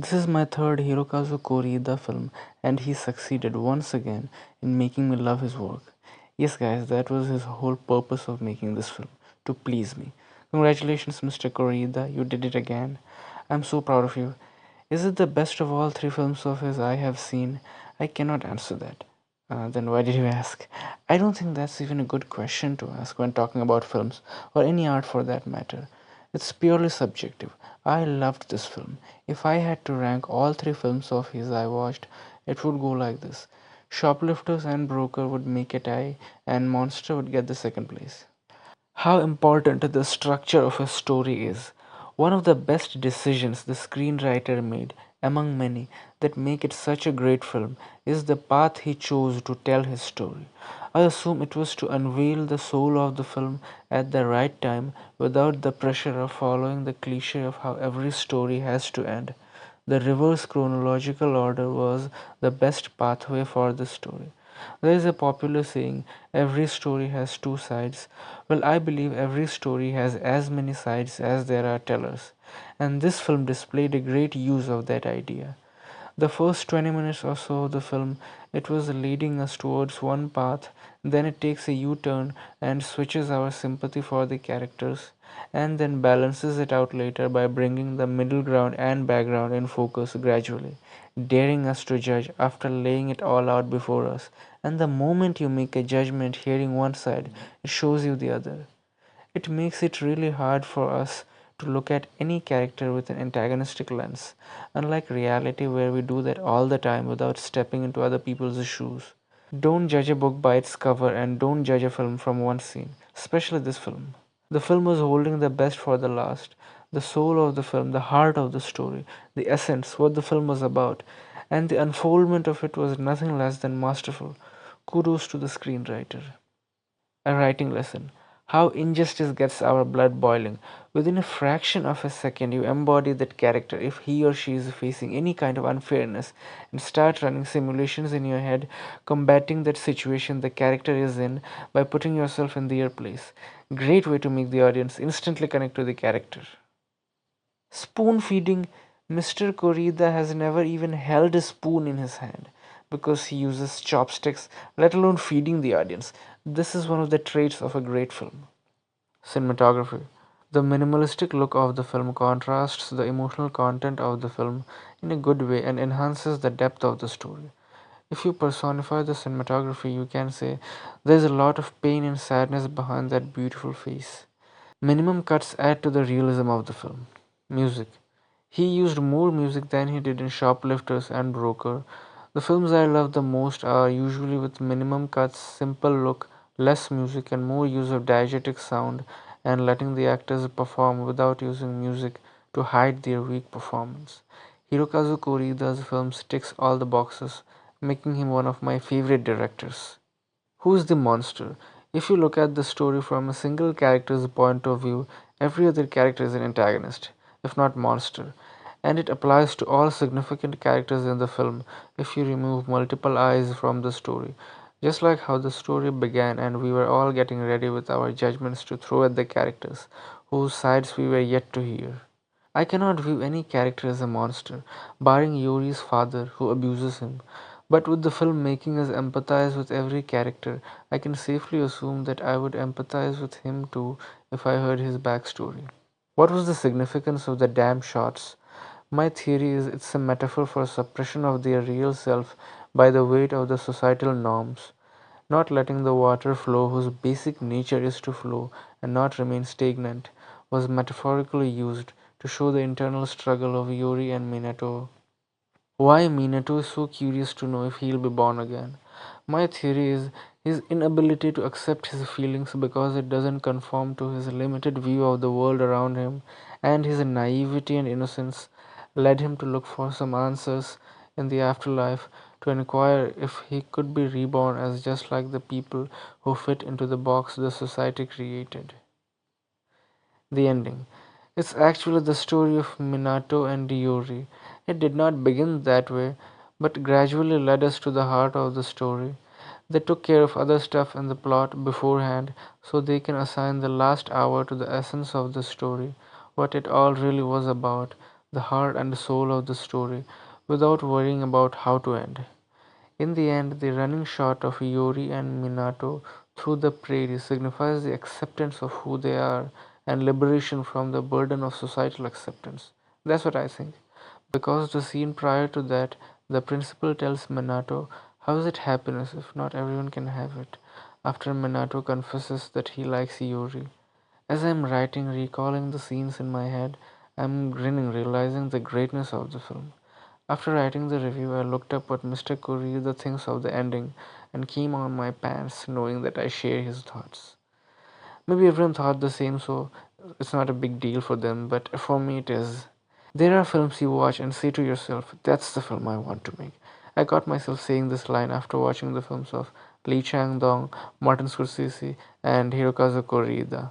This is my third Hirokazu Koreeda film, and he succeeded once again in making me love his work. Yes, guys, that was his whole purpose of making this film, to please me. Congratulations, Mr. Koreeda, you did it again. I'm so proud of you. Is it the best of all three films of his I have seen? I cannot answer that. Then why did you ask? I don't think that's even a good question to ask when talking about films, or any art for that matter. It's purely subjective. I loved this film. If I had to rank all three films of his I watched, it would go like this: Shoplifters and Broker would make a tie, and Monster would get the second place. How important the structure of a story is. One of the best decisions the screenwriter made, among many, that make it such a great film, is the path he chose to tell his story. I assume it was to unveil the soul of the film at the right time without the pressure of following the cliche of how every story has to end. The reverse chronological order was the best pathway for the story. There is a popular saying, every story has two sides. Well, I believe every story has as many sides as there are tellers, and this film displayed a great use of that idea. The first 20 minutes or so of the film, it was leading us towards one path, then it takes a U turn and switches our sympathy for the characters, and then balances it out later by bringing the middle ground and background in focus gradually, daring us to judge after laying it all out before us. And the moment you make a judgment hearing one side, it shows you the other. It makes it really hard for us to look at any character with an antagonistic lens, unlike reality where we do that all the time without stepping into other people's shoes. Don't judge a book by its cover, and don't judge a film from one scene, especially this film. The film was holding the best for the last. The soul of the film, the heart of the story, the essence, what the film was about, and the unfoldment of it was nothing less than masterful. Kudos to the screenwriter. A writing lesson. How injustice gets our blood boiling. Within a fraction of a second, you embody that character if he or she is facing any kind of unfairness and start running simulations in your head, combating that situation the character is in by putting yourself in their place. Great way to make the audience instantly connect to the character. Spoon feeding. Mr. Korida has never even held a spoon in his hand because he uses chopsticks, let alone feeding the audience. This is one of the traits of a great film. Cinematography. The minimalistic look of the film contrasts the emotional content of the film in a good way and enhances the depth of the story. If you personify the cinematography, you can say there's a lot of pain and sadness behind that beautiful face. Minimum cuts add to the realism of the film. Music. He used more music than he did in Shoplifters and Broker. The films I love the most are usually with minimum cuts, simple look, less music, and more use of diegetic sound and letting the actors perform without using music to hide their weak performance. Hirokazu Koreeda's films ticks all the boxes, making him one of my favorite directors. Who's the monster? If you look at the story from a single character's point of view, every other character is an antagonist, if not monster. And it applies to all significant characters in the film if you remove multiple eyes from the story. Just like how the story began and we were all getting ready with our judgments to throw at the characters, whose sides we were yet to hear. I cannot view any character as a monster, barring Yori's father, who abuses him. But with the film making us empathize with every character, I can safely assume that I would empathize with him too if I heard his backstory. What was the significance of the damn shots? My theory is it's a metaphor for suppression of their real self by the weight of the societal norms. Not letting the water flow, whose basic nature is to flow and not remain stagnant, was metaphorically used to show the internal struggle of Yuri and Minato. Why Minato is so curious to know if he'll be born again. My theory is his inability to accept his feelings because it doesn't conform to his limited view of the world around him, and his naivety and innocence led him to look for some answers in the afterlife, to inquire if he could be reborn as just like the people who fit into the box the society created. The ending. It's actually the story of Minato and Yuri. It did not begin that way, but gradually led us to the heart of the story. They took care of other stuff in the plot beforehand so they can assign the last hour to the essence of the story, what it all really was about. the heart and the soul of the story without worrying about how to end. In the end, the running shot of Iori and Minato through the prairie signifies the acceptance of who they are and liberation from the burden of societal acceptance. That's what I think. Because the scene prior to that, the principal tells Minato, how is it happiness if not everyone can have it? After Minato confesses that he likes Iori. As I'm writing, recalling the scenes in my head, I'm grinning, realizing the greatness of the film. After writing the review, I looked up what Mr. Kurita thinks of the ending and came on my pants knowing that I share his thoughts. Maybe everyone thought the same, so it's not a big deal for them, but for me it is. There are films you watch and say to yourself, that's the film I want to make. I caught myself saying this line after watching the films of Lee Chang-dong, Martin Scorsese, and Hirokazu Koreeda.